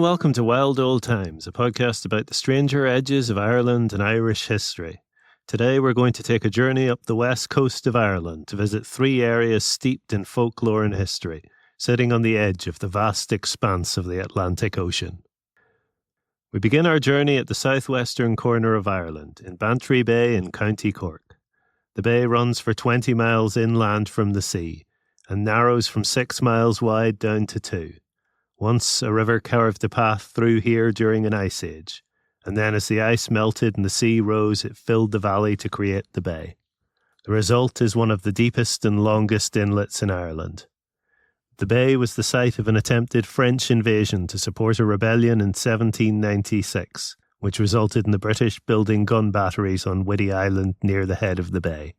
welcome to Wild Old Times, a podcast about the stranger edges of Ireland and Irish history. Today we're going to take a journey up the west coast of Ireland to visit three areas steeped in folklore and history, sitting on the edge of the vast expanse of the Atlantic Ocean. We begin our journey at the southwestern corner of Ireland, in Bantry Bay in County Cork. The bay runs for 20 miles inland from the sea, and narrows from 6 miles wide down to 2. Once a river carved a path through here during an ice age, and then as the ice melted and the sea rose, it filled the valley to create the bay. The result is one of the deepest and longest inlets in Ireland. The bay was the site of an attempted French invasion to support a rebellion in 1796, which resulted in the British building gun batteries on Whiddy Island near the head of the bay.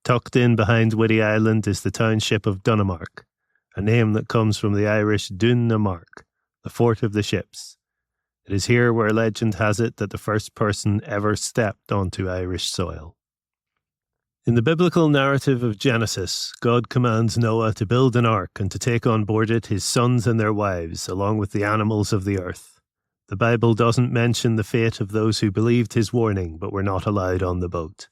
Tucked in behind Whiddy Island is the township of Dunamark, a name that comes from the Irish Dún na Mark, the fort of the ships. It is here where legend has it that the first person ever stepped onto Irish soil. In the biblical narrative of Genesis, God commands Noah to build an ark and to take on board it his sons and their wives, along with the animals of the earth. The Bible doesn't mention the fate of those who believed his warning but were not allowed on the boat.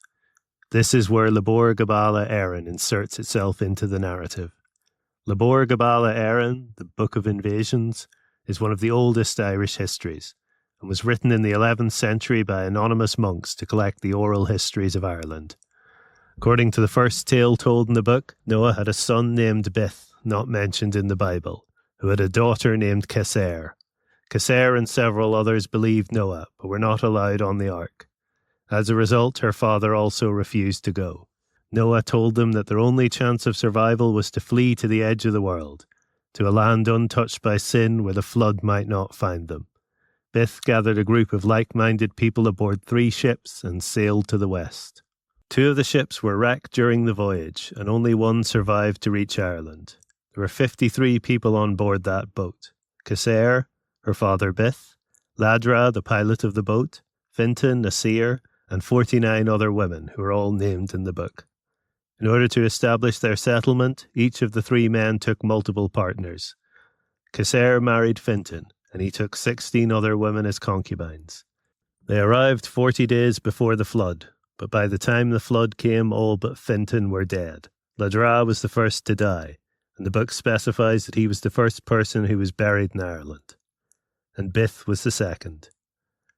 This is where Lebor Gabála Érenn inserts itself into the narrative. Lebor Gabála Érenn, the Book of Invasions, is one of the oldest Irish histories, and was written in the 11th century by anonymous monks to collect the oral histories of Ireland. According to the first tale told in the book, Noah had a son named Bith, not mentioned in the Bible, who had a daughter named Cessair. Cessair and several others believed Noah, but were not allowed on the ark. As a result, her father also refused to go. Noah told them that their only chance of survival was to flee to the edge of the world, to a land untouched by sin where the flood might not find them. Bith gathered a group of like-minded people aboard 3 ships and sailed to the west. 2 of the ships were wrecked during the voyage, and only one survived to reach Ireland. There were 53 people on board that boat. Cessair, her father Bith, Ladra, the pilot of the boat, Fintan, a seer, and 49 other women who are all named in the book. In order to establish their settlement, each of the 3 men took multiple partners. Cessair married Fintan, and he took 16 other women as concubines. They arrived 40 days before the flood, but by the time the flood came, all but Fintan were dead. Ladra was the first to die, and the book specifies that he was the first person who was buried in Ireland. And Bith was the second.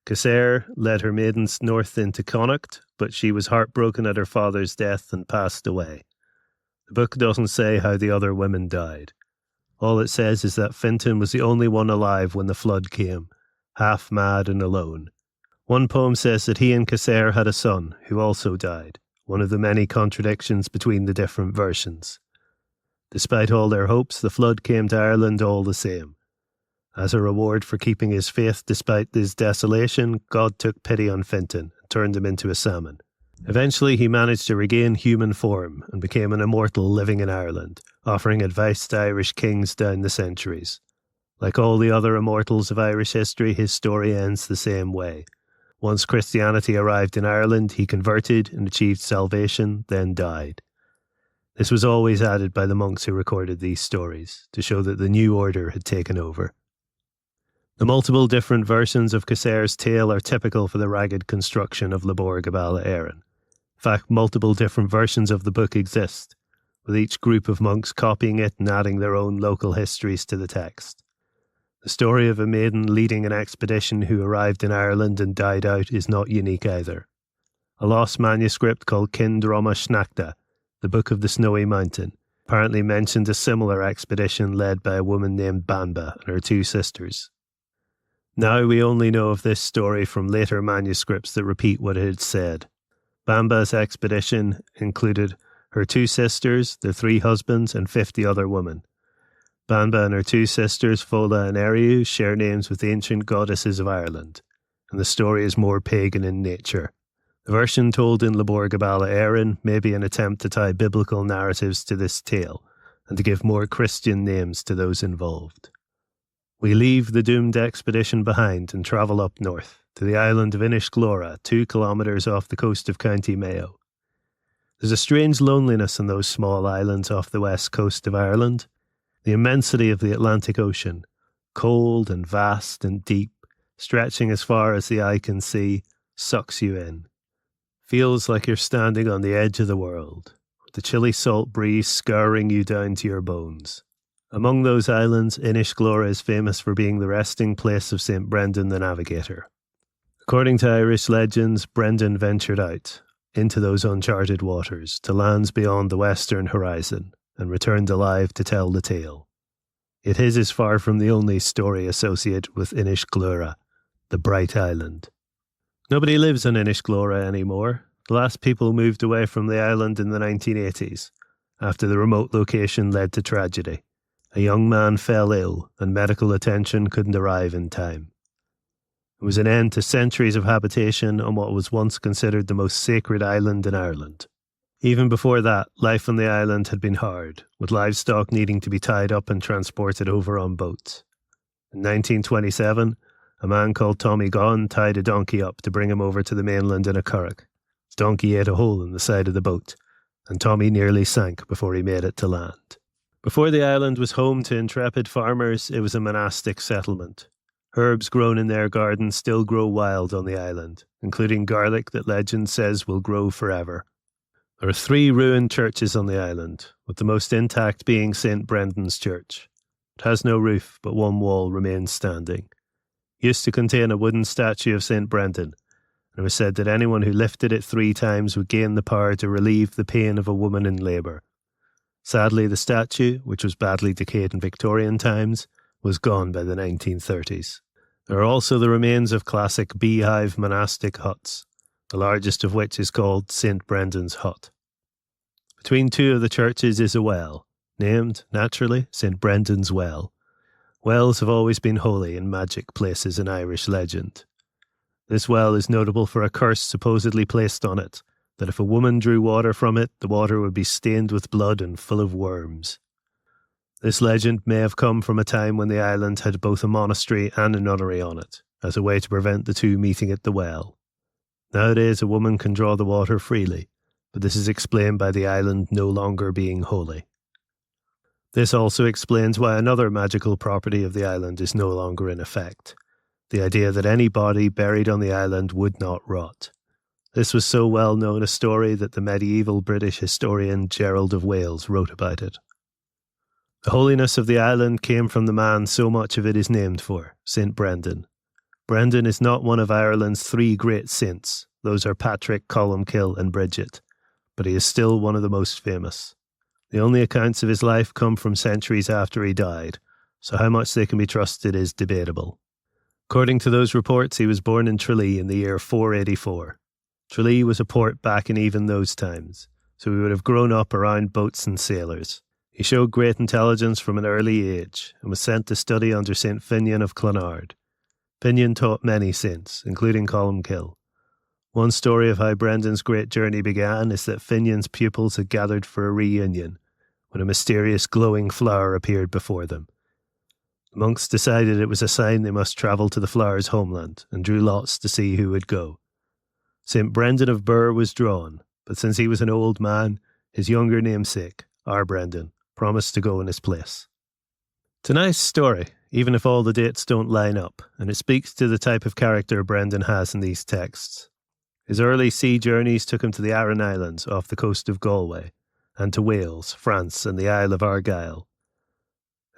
Cessair led her maidens north into Connacht, but she was heartbroken at her father's death and passed away. The book doesn't say how the other women died. All it says is that Fintan was the only one alive when the flood came, half mad and alone. One poem says that he and Cessair had a son, who also died, one of the many contradictions between the different versions. Despite all their hopes, the flood came to Ireland all the same. As a reward for keeping his faith despite his desolation, God took pity on Fintan and turned him into a salmon. Eventually he managed to regain human form and became an immortal living in Ireland, offering advice to Irish kings down the centuries. Like all the other immortals of Irish history, his story ends the same way. Once Christianity arrived in Ireland, he converted and achieved salvation, then died. This was always added by the monks who recorded these stories, to show that the new order had taken over. The multiple different versions of Cessair's tale are typical for the ragged construction of Lebor Gabála Érenn. In fact, multiple different versions of the book exist, with each group of monks copying it and adding their own local histories to the text. The story of a maiden leading an expedition who arrived in Ireland and died out is not unique either. A lost manuscript called Cinn Droma Sneachta, the Book of the Snowy Mountain, apparently mentioned a similar expedition led by a woman named Banba and her 2 sisters. Now we only know of this story from later manuscripts that repeat what it had said. Banba's expedition included her 2 sisters, their 3 husbands, and 50 other women. Banba and her 2 sisters, Fola and Eriu, share names with the ancient goddesses of Ireland, and the story is more pagan in nature. The version told in Lebor Gabála Érenn may be an attempt to tie biblical narratives to this tale, and to give more Christian names to those involved. We leave the doomed expedition behind and travel up north, to the island of Inishglora, 2 kilometres off the coast of County Mayo. There's a strange loneliness on those small islands off the west coast of Ireland. The immensity of the Atlantic Ocean, cold and vast and deep, stretching as far as the eye can see, sucks you in. Feels like you're standing on the edge of the world, with the chilly salt breeze scouring you down to your bones. Among those islands, Inishglora is famous for being the resting place of St. Brendan the Navigator. According to Irish legends, Brendan ventured out into those uncharted waters to lands beyond the western horizon and returned alive to tell the tale. Yet his is far from the only story associated with Inishglora, the Bright Island. Nobody lives on Inishglora anymore. The last people moved away from the island in the 1980s, after the remote location led to tragedy. A young man fell ill, and medical attention couldn't arrive in time. It was an end to centuries of habitation on what was once considered the most sacred island in Ireland. Even before that, life on the island had been hard, with livestock needing to be tied up and transported over on boats. In 1927, a man called Tommy Gunn tied a donkey up to bring him over to the mainland in a curragh. The donkey ate a hole in the side of the boat, and Tommy nearly sank before he made it to land. Before the island was home to intrepid farmers, it was a monastic settlement. Herbs grown in their gardens still grow wild on the island, including garlic that legend says will grow forever. There are 3 ruined churches on the island, with the most intact being St. Brendan's Church. It has no roof, but one wall remains standing. It used to contain a wooden statue of St. Brendan, and it was said that anyone who lifted it 3 times would gain the power to relieve the pain of a woman in labour. Sadly, the statue, which was badly decayed in Victorian times, was gone by the 1930s. There are also the remains of classic beehive monastic huts, the largest of which is called St. Brendan's Hut. Between 2 of the churches is a well, named, naturally, St. Brendan's Well. Wells have always been holy and magic places in Irish legend. This well is notable for a curse supposedly placed on it, that if a woman drew water from it, the water would be stained with blood and full of worms. This legend may have come from a time when the island had both a monastery and a nunnery on it, as a way to prevent the 2 meeting at the well. Nowadays, a woman can draw the water freely, but this is explained by the island no longer being holy. This also explains why another magical property of the island is no longer in effect, the idea that any body buried on the island would not rot. This was so well known a story that the medieval British historian Gerald of Wales wrote about it. The holiness of the island came from the man so much of it is named for, St. Brendan. Brendan is not one of Ireland's 3 great saints. Those are Patrick, Columkill and Bridget, but he is still one of the most famous. The only accounts of his life come from centuries after he died, so how much they can be trusted is debatable. According to those reports, he was born in Tralee in the year 484. Tralee was a port back in even those times, so he would have grown up around boats and sailors. He showed great intelligence from an early age and was sent to study under St. Finian of Clonard. Finian taught many saints, including Columkill. One story of how Brendan's great journey began is that Finian's pupils had gathered for a reunion when a mysterious glowing flower appeared before them. The monks decided it was a sign they must travel to the flower's homeland and drew lots to see who would go. St. Brendan of Birr was drawn, but since he was an old man, his younger namesake, our Brendan, promised to go in his place. It's a nice story, even if all the dates don't line up, and it speaks to the type of character Brendan has in these texts. His early sea journeys took him to the Aran Islands off the coast of Galway, and to Wales, France, and the Isle of Argyll.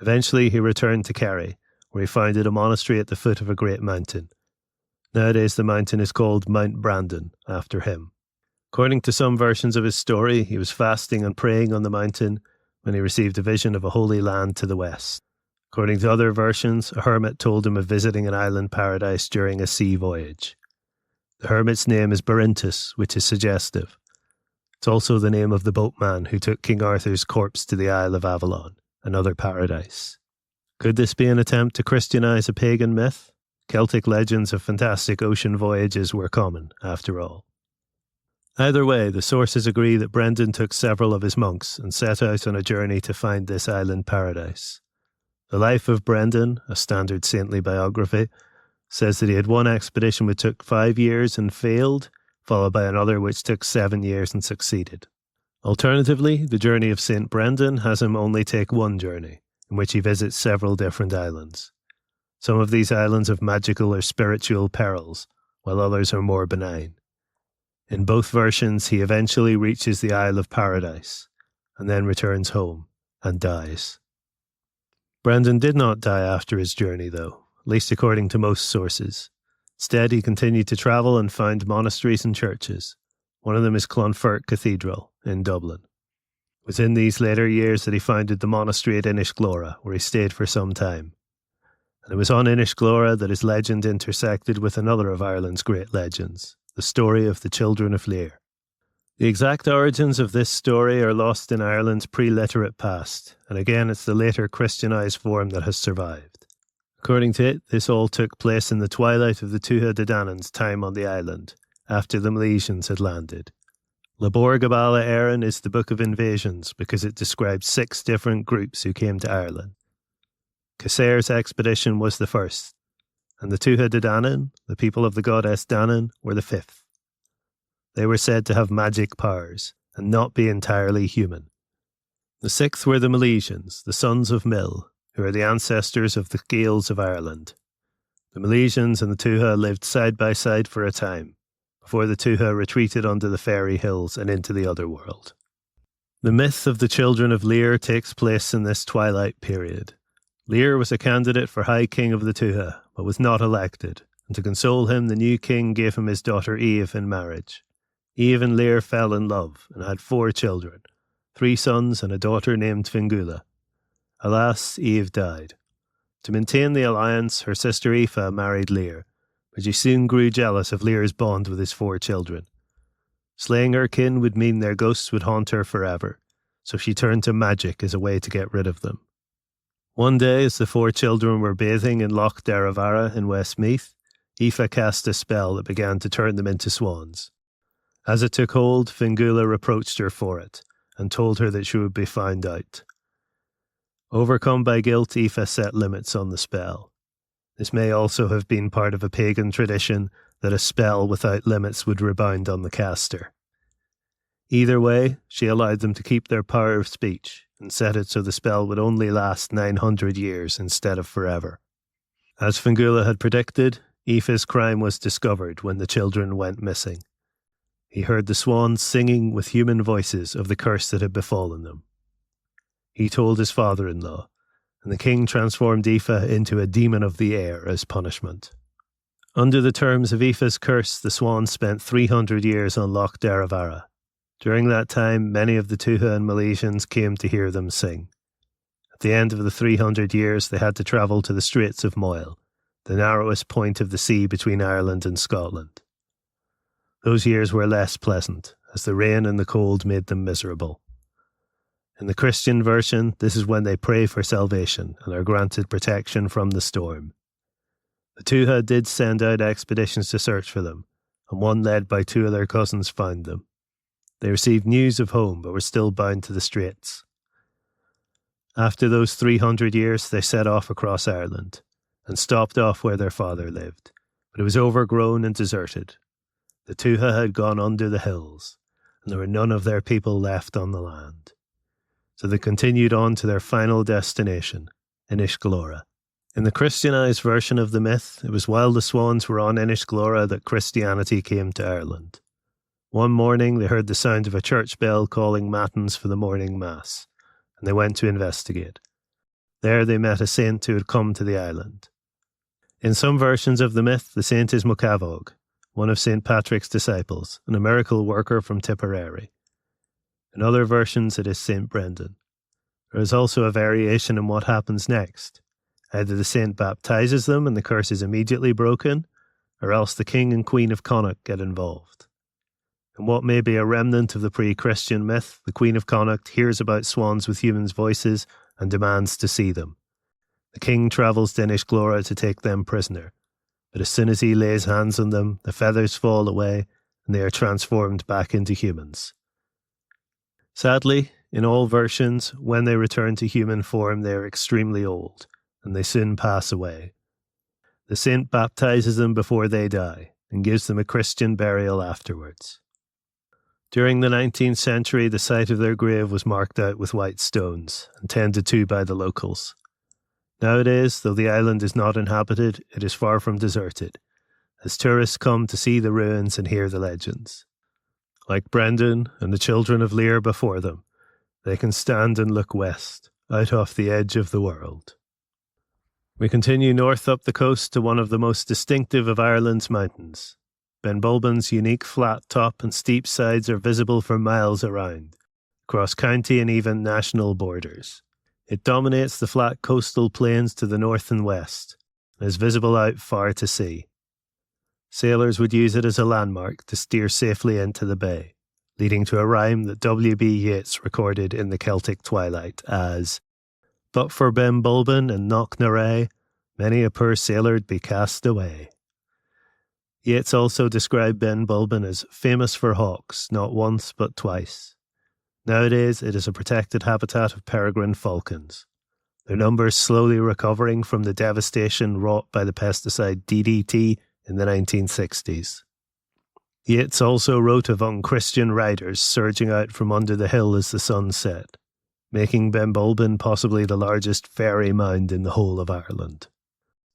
Eventually he returned to Kerry, where he founded a monastery at the foot of a great mountain. Nowadays the mountain is called Mount Brandon, after him. According to some versions of his story, he was fasting and praying on the mountain when he received a vision of a holy land to the west. According to other versions, a hermit told him of visiting an island paradise during a sea voyage. The hermit's name is Barintus, which is suggestive. It's also the name of the boatman who took King Arthur's corpse to the Isle of Avalon, another paradise. Could this be an attempt to Christianize a pagan myth? Celtic legends of fantastic ocean voyages were common, after all. Either way, the sources agree that Brendan took several of his monks and set out on a journey to find this island paradise. The Life of Brendan, a standard saintly biography, says that he had one expedition which took 5 years and failed, followed by another which took 7 years and succeeded. Alternatively, the journey of St. Brendan has him only take one journey, in which he visits several different islands. Some of these islands have magical or spiritual perils, while others are more benign. In both versions, he eventually reaches the Isle of Paradise, and then returns home and dies. Brendan did not die after his journey, though, at least according to most sources. Instead, he continued to travel and found monasteries and churches. One of them is Clonfert Cathedral in Dublin. It was in these later years that he founded the monastery at Inishglora, where he stayed for some time. And it was on Inishglora that his legend intersected with another of Ireland's great legends, the story of the children of Lear. The exact origins of this story are lost in Ireland's pre-literate past, and again it's the later Christianised form that has survived. According to it, this all took place in the twilight of the Tuatha De Dannan's time on the island, after the Milesians had landed. Labor Gabala Éireann is the Book of Invasions because it describes 6 different groups who came to Ireland. Casair's expedition was the first, and the Tuatha De Danann, the people of the goddess Danann, were the 5th. They were said to have magic powers and not be entirely human. The 6th were the Milesians, the sons of Mill, who are the ancestors of the Gaels of Ireland. The Milesians and the Tuatha lived side by side for a time, before the Tuatha retreated onto the Fairy Hills and into the other world. The myth of the children of Lear takes place in this twilight period. Lear was a candidate for High King of the Tuatha, but was not elected, and to console him the new king gave him his daughter Eve in marriage. Eve and Lear fell in love and had 4 children, 3 sons and a daughter named Fingula. Alas, Eve died. To maintain the alliance, her sister Aoife married Lear, but she soon grew jealous of Lear's bond with his 4 children. Slaying her kin would mean their ghosts would haunt her forever, so she turned to magic as a way to get rid of them. One day, as the 4 children were bathing in Loch Derravara in Westmeath, Aoife cast a spell that began to turn them into swans. As it took hold, Fingula reproached her for it, and told her that she would be found out. Overcome by guilt, Aoife set limits on the spell. This may also have been part of a pagan tradition that a spell without limits would rebound on the caster. Either way, she allowed them to keep their power of speech, and set it so the spell would only last 900 years instead of forever. As Fingula had predicted, Aoife's crime was discovered when the children went missing. He heard the swans singing with human voices of the curse that had befallen them. He told his father-in-law, and the king transformed Aoife into a demon of the air as punishment. Under the terms of Aoife's curse, the swans spent 300 years on Loch Derravara. During that time, many of the Tuatha and Milesians came to hear them sing. At the end of the 300 years, they had to travel to the Straits of Moyle, the narrowest point of the sea between Ireland and Scotland. Those years were less pleasant, as the rain and the cold made them miserable. In the Christian version, this is when they pray for salvation and are granted protection from the storm. The Tuatha did send out expeditions to search for them, and one led by 2 of their cousins found them. They received news of home, but were still bound to the Straits. After those 300 years, they set off across Ireland, and stopped off where their father lived, but it was overgrown and deserted. The Tuatha had gone under the hills, and there were none of their people left on the land. So they continued on to their final destination, Inishglora. In the Christianized version of the myth, it was while the swans were on Inishglora that Christianity came to Ireland. One morning they heard the sound of a church bell calling matins for the morning mass, and they went to investigate. There they met a saint who had come to the island. In some versions of the myth, the saint is Mucavog, one of St. Patrick's disciples, and a miracle worker from Tipperary. In other versions, it is St. Brendan. There is also a variation in what happens next. Either the saint baptizes them and the curse is immediately broken, or else the king and queen of Connacht get involved. In what may be a remnant of the pre-Christian myth, the Queen of Connacht hears about swans with humans' voices and demands to see them. The king travels to Inishglora to take them prisoner, but as soon as he lays hands on them, the feathers fall away and they are transformed back into humans. Sadly, in all versions, when they return to human form, they are extremely old, and they soon pass away. The saint baptizes them before they die, and gives them a Christian burial afterwards. During the 19th century, the site of their grave was marked out with white stones and tended to by the locals. Nowadays, though the island is not inhabited, it is far from deserted, as tourists come to see the ruins and hear the legends. Like Brendan and the children of Lear before them, they can stand and look west, out off the edge of the world. We continue north up the coast to one of the most distinctive of Ireland's mountains. Benbulben's unique flat top and steep sides are visible for miles around, across county and even national borders. It dominates the flat coastal plains to the north and west, and is visible out far to sea. Sailors would use it as a landmark to steer safely into the bay, leading to a rhyme that W.B. Yeats recorded in the Celtic Twilight as, "But for Benbulben and Knocknarea, many a poor sailor'd be cast away." Yeats also described Benbulben as famous for hawks, not once but twice. Nowadays, it is a protected habitat of peregrine falcons, their numbers slowly recovering from the devastation wrought by the pesticide DDT in the 1960s. Yeats also wrote of unchristian riders surging out from under the hill as the sun set, making Benbulben possibly the largest fairy mound in the whole of Ireland.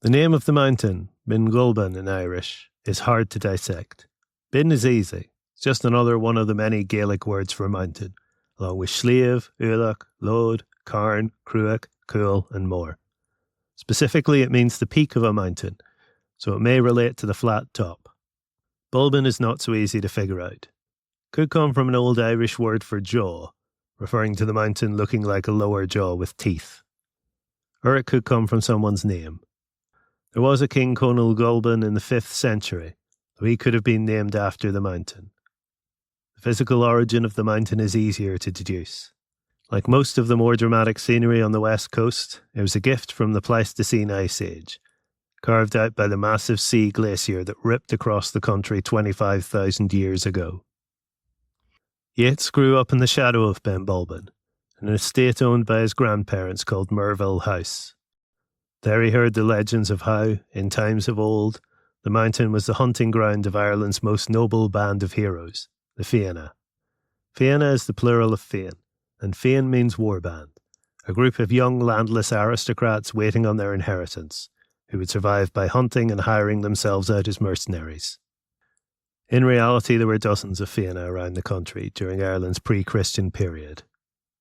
The name of the mountain, Bingulban in Irish, is hard to dissect. Bin is easy. It's just another one of the many Gaelic words for mountain, along with Sliabh, Ulach, Lode, Carn, Cruach, Cool, and more. Specifically, it means the peak of a mountain, so it may relate to the flat top. Bulben is not so easy to figure out. Could come from an old Irish word for jaw, referring to the mountain looking like a lower jaw with teeth. Or it could come from someone's name. There was a King Conall Gulban in the 5th century, though he could have been named after the mountain. The physical origin of the mountain is easier to deduce. Like most of the more dramatic scenery on the west coast, it was a gift from the Pleistocene Ice Age, carved out by the massive sea glacier that ripped across the country 25,000 years ago. Yeats grew up in the shadow of Benbulben, in an estate owned by his grandparents called Merville House. There he heard the legends of how, in times of old, the mountain was the hunting ground of Ireland's most noble band of heroes, the Fianna. Fianna is the plural of Féin, and Féin means warband, a group of young landless aristocrats waiting on their inheritance, who would survive by hunting and hiring themselves out as mercenaries. In reality, there were dozens of Fianna around the country during Ireland's pre-Christian period.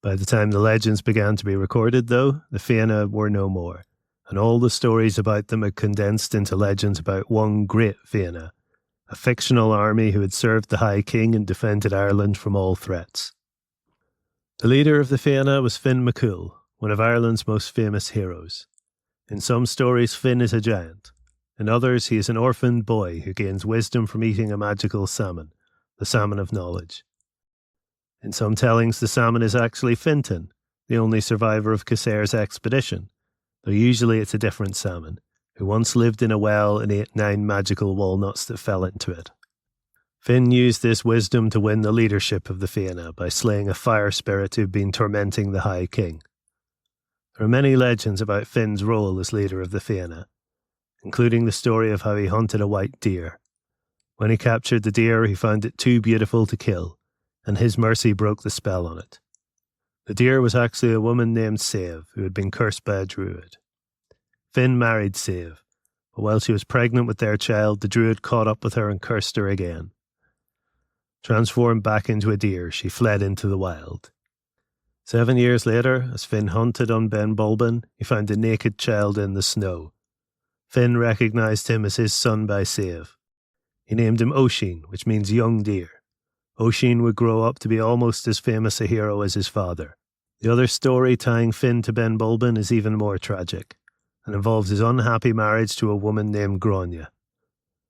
By the time the legends began to be recorded, though, the Fianna were no more, and all the stories about them had condensed into legends about one great Fianna, a fictional army who had served the High King and defended Ireland from all threats. The leader of the Fianna was Finn MacCool, one of Ireland's most famous heroes. In some stories, Finn is a giant. In others, he is an orphaned boy who gains wisdom from eating a magical salmon, the salmon of knowledge. In some tellings, the salmon is actually Fintan, the only survivor of Caser's expedition, though usually it's a different salmon, who once lived in a well and ate 9 magical walnuts that fell into it. Finn used this wisdom to win the leadership of the Fianna by slaying a fire spirit who had been tormenting the High King. There are many legends about Finn's role as leader of the Fianna, including the story of how he hunted a white deer. When he captured the deer, he found it too beautiful to kill, and his mercy broke the spell on it. The deer was actually a woman named Save, who had been cursed by a druid. Finn married Save, but while she was pregnant with their child, the druid caught up with her and cursed her again. Transformed back into a deer, she fled into the wild. 7 years later, as Finn hunted on Benbulben, he found a naked child in the snow. Finn recognised him as his son by Save. He named him Oisin, which means young deer. Oisin would grow up to be almost as famous a hero as his father. The other story tying Finn to Benbulben is even more tragic, and involves his unhappy marriage to a woman named Grania.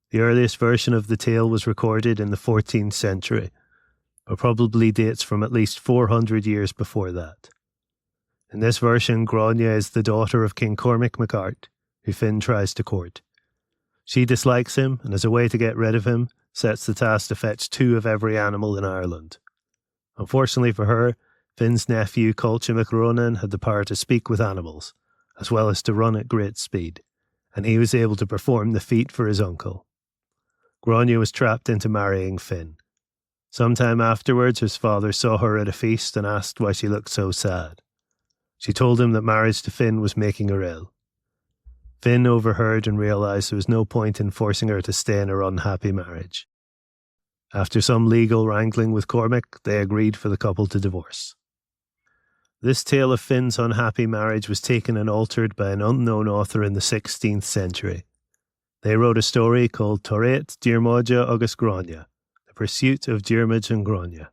The earliest version of the tale was recorded in the 14th century, but probably dates from at least 400 years before that. In this version, Grania is the daughter of King Cormac MacArt, who Finn tries to court. She dislikes him, and as a way to get rid of him, sets the task to fetch 2 of every animal in Ireland. Unfortunately for her, Finn's nephew Colcha MacRonan had the power to speak with animals, as well as to run at great speed, and he was able to perform the feat for his uncle. Grania was trapped into marrying Finn. Sometime afterwards, his father saw her at a feast and asked why she looked so sad. She told him that marriage to Finn was making her ill, Finn overheard and realised there was no point in forcing her to stay in her unhappy marriage. After some legal wrangling with Cormac, they agreed for the couple to divorce. This tale of Finn's unhappy marriage was taken and altered by an unknown author in the 16th century. They wrote a story called Toret Diarmaid agus Gráinne, The Pursuit of Diarmaid and Gráinne.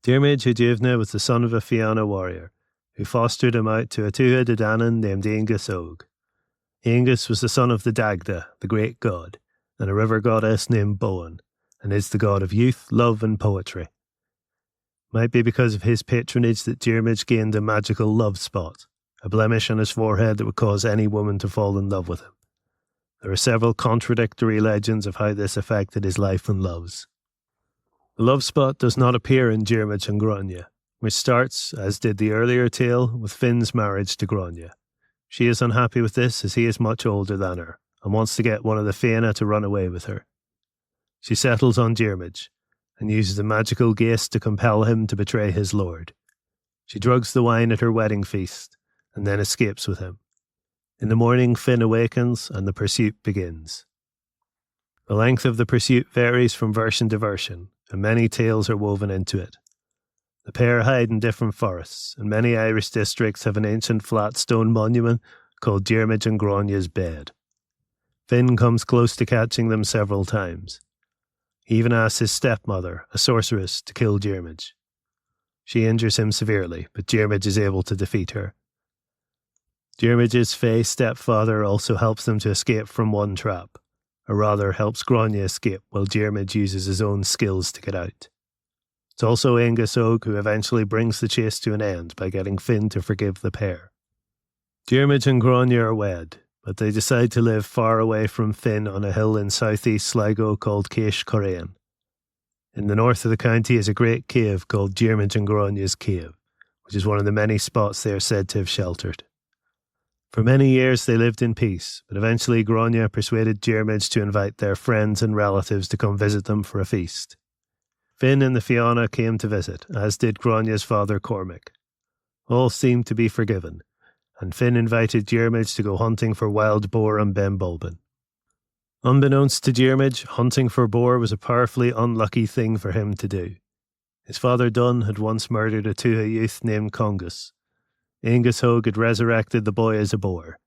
Diarmaid Húdibhne was the son of a Fianna warrior, who fostered him out to a Tuatha De Danann named Aengus Og. Aengus was the son of the Dagda, the great god, and a river goddess named Boan, and is the god of youth, love and poetry. Might be because of his patronage that Diarmaid gained a magical love spot, a blemish on his forehead that would cause any woman to fall in love with him. There are several contradictory legends of how this affected his life and loves. The love spot does not appear in Diarmaid and Gráinne, which starts, as did the earlier tale, with Finn's marriage to Gráinne. She is unhappy with this as he is much older than her, and wants to get one of the Fianna to run away with her. She settles on Diarmaid, and uses a magical ghaist to compel him to betray his lord. She drugs the wine at her wedding feast, and then escapes with him. In the morning, Finn awakens, and the pursuit begins. The length of the pursuit varies from version to version, and many tales are woven into it. The pair hide in different forests, and many Irish districts have an ancient flat stone monument called Diarmaid and Gráinne's Bed. Finn comes close to catching them several times. He even asks his stepmother, a sorceress, to kill Diarmaid. She injures him severely, but Diarmaid is able to defeat her. Diarmaid's fey stepfather also helps them to escape from one trap, or rather helps Gráinne escape while Diarmaid uses his own skills to get out. It's also Aengus Og who eventually brings the chase to an end by getting Finn to forgive the pair. Diarmaid and Gráinne are wed, but they decide to live far away from Finn on a hill in southeast Sligo called Céis Corain. In the north of the county is a great cave called Diarmaid and Gráinne's Cave, which is one of the many spots they are said to have sheltered. For many years they lived in peace, but eventually Gráinne persuaded Diarmaid to invite their friends and relatives to come visit them for a feast. Finn and the Fianna came to visit, as did Gráinne's father Cormac. All seemed to be forgiven, and Finn invited Diarmaid to go hunting for wild boar on Ben Bulben. Unbeknownst to Diarmaid, hunting for boar was a powerfully unlucky thing for him to do. His father Dun had once murdered a Tuatha youth named Congus. Aengus Og had resurrected the boy as a boar,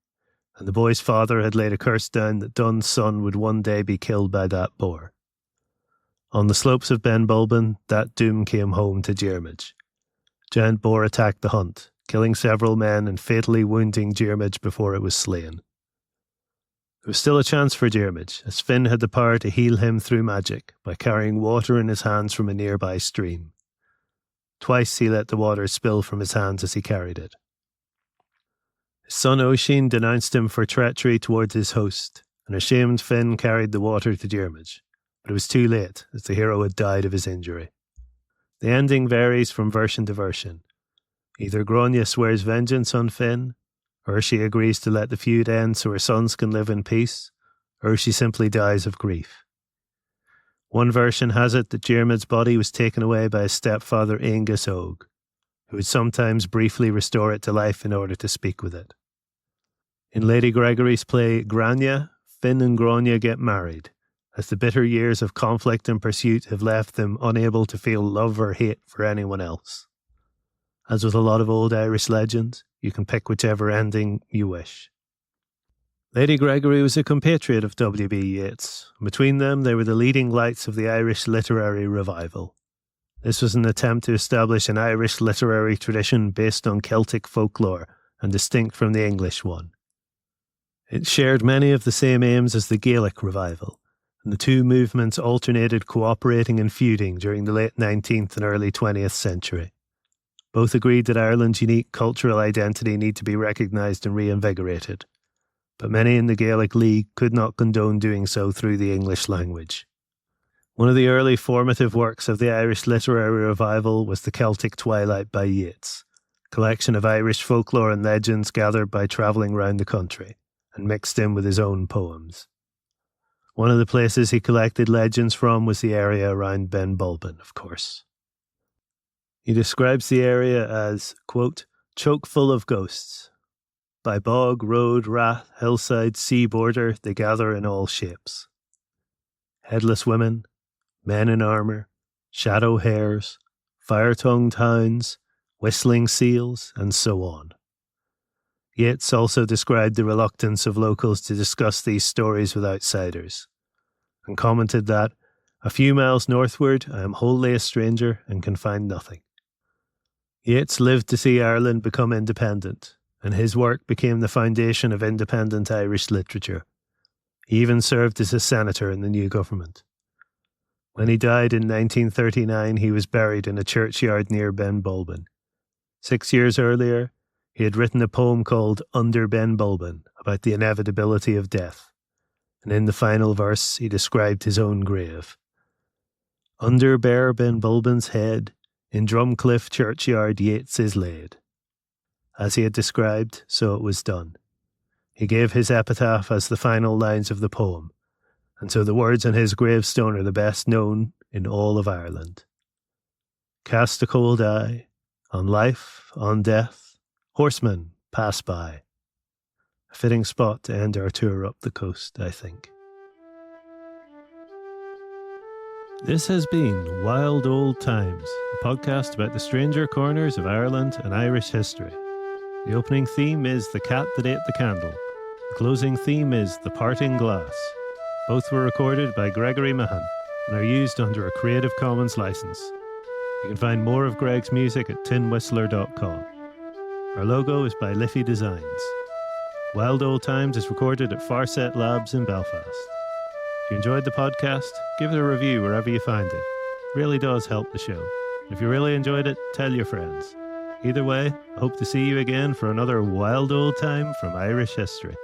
and the boy's father had laid a curse down that Dun's son would one day be killed by that boar. On the slopes of Ben Bulben, that doom came home to Diarmaid. Giant boar attacked the hunt, killing several men and fatally wounding Diarmaid before it was slain. There was still a chance for Diarmaid, as Finn had the power to heal him through magic by carrying water in his hands from a nearby stream. Twice he let the water spill from his hands as he carried it. His son Oisin denounced him for treachery towards his host, and ashamed Finn carried the water to Diarmaid, but it was too late, as the hero had died of his injury. The ending varies from version to version. Either Gráinne swears vengeance on Finn, or she agrees to let the feud end so her sons can live in peace, or she simply dies of grief. One version has it that Diarmaid's body was taken away by his stepfather Aengus Og, who would sometimes briefly restore it to life in order to speak with it. In Lady Gregory's play Gráinne, Finn and Gráinne get married, as the bitter years of conflict and pursuit have left them unable to feel love or hate for anyone else. As with a lot of old Irish legends, you can pick whichever ending you wish. Lady Gregory was a compatriot of W.B. Yeats, and between them they were the leading lights of the Irish literary revival. This was an attempt to establish an Irish literary tradition based on Celtic folklore and distinct from the English one. It shared many of the same aims as the Gaelic revival, and the two movements alternated cooperating and feuding during the late 19th and early 20th century. Both agreed that Ireland's unique cultural identity need to be recognised and reinvigorated, but many in the Gaelic League could not condone doing so through the English language. One of the early formative works of the Irish literary revival was The Celtic Twilight by Yeats, a collection of Irish folklore and legends gathered by travelling round the country and mixed in with his own poems. One of the places he collected legends from was the area around Ben Bulben, of course. He describes the area as, quote, choke full of ghosts. by bog, road, rath, hillside, sea border, they gather in all shapes. Headless women, men in armour, shadow hares, fire-tongued hounds, whistling seals, and so on. Yeats also described the reluctance of locals to discuss these stories with outsiders, and commented that, "A few miles northward, I am wholly a stranger and can find nothing." Yeats lived to see Ireland become independent, and his work became the foundation of independent Irish literature. He even served as a senator in the new government. When he died in 1939, he was buried in a churchyard near Benbulben. 6 years earlier, he had written a poem called Under Benbulben about the inevitability of death, and in the final verse he described his own grave. Under bare Benbulben's head, in Drumcliff churchyard Yeats is laid. As he had described, so it was done. He gave his epitaph as the final lines of the poem, and so the words on his gravestone are the best known in all of Ireland. Cast a cold eye on life, on death, horsemen pass by. A fitting spot to end our tour up the coast, I think. This has been Wild Old Times, a podcast about the stranger corners of Ireland and Irish history. The opening theme is The Cat That Ate the Candle. The closing theme is The Parting Glass. Both were recorded by Gregory Mahan and are used under a Creative Commons license. You can find more of Greg's music at tinwhistler.com. Our logo is by Liffy Designs. Wild Old Times is recorded at Farset Labs in Belfast. If you enjoyed the podcast, give it a review wherever you find it. It really does help the show. If you really enjoyed it, tell your friends. Either way, I hope to see you again for another wild old time from Irish history.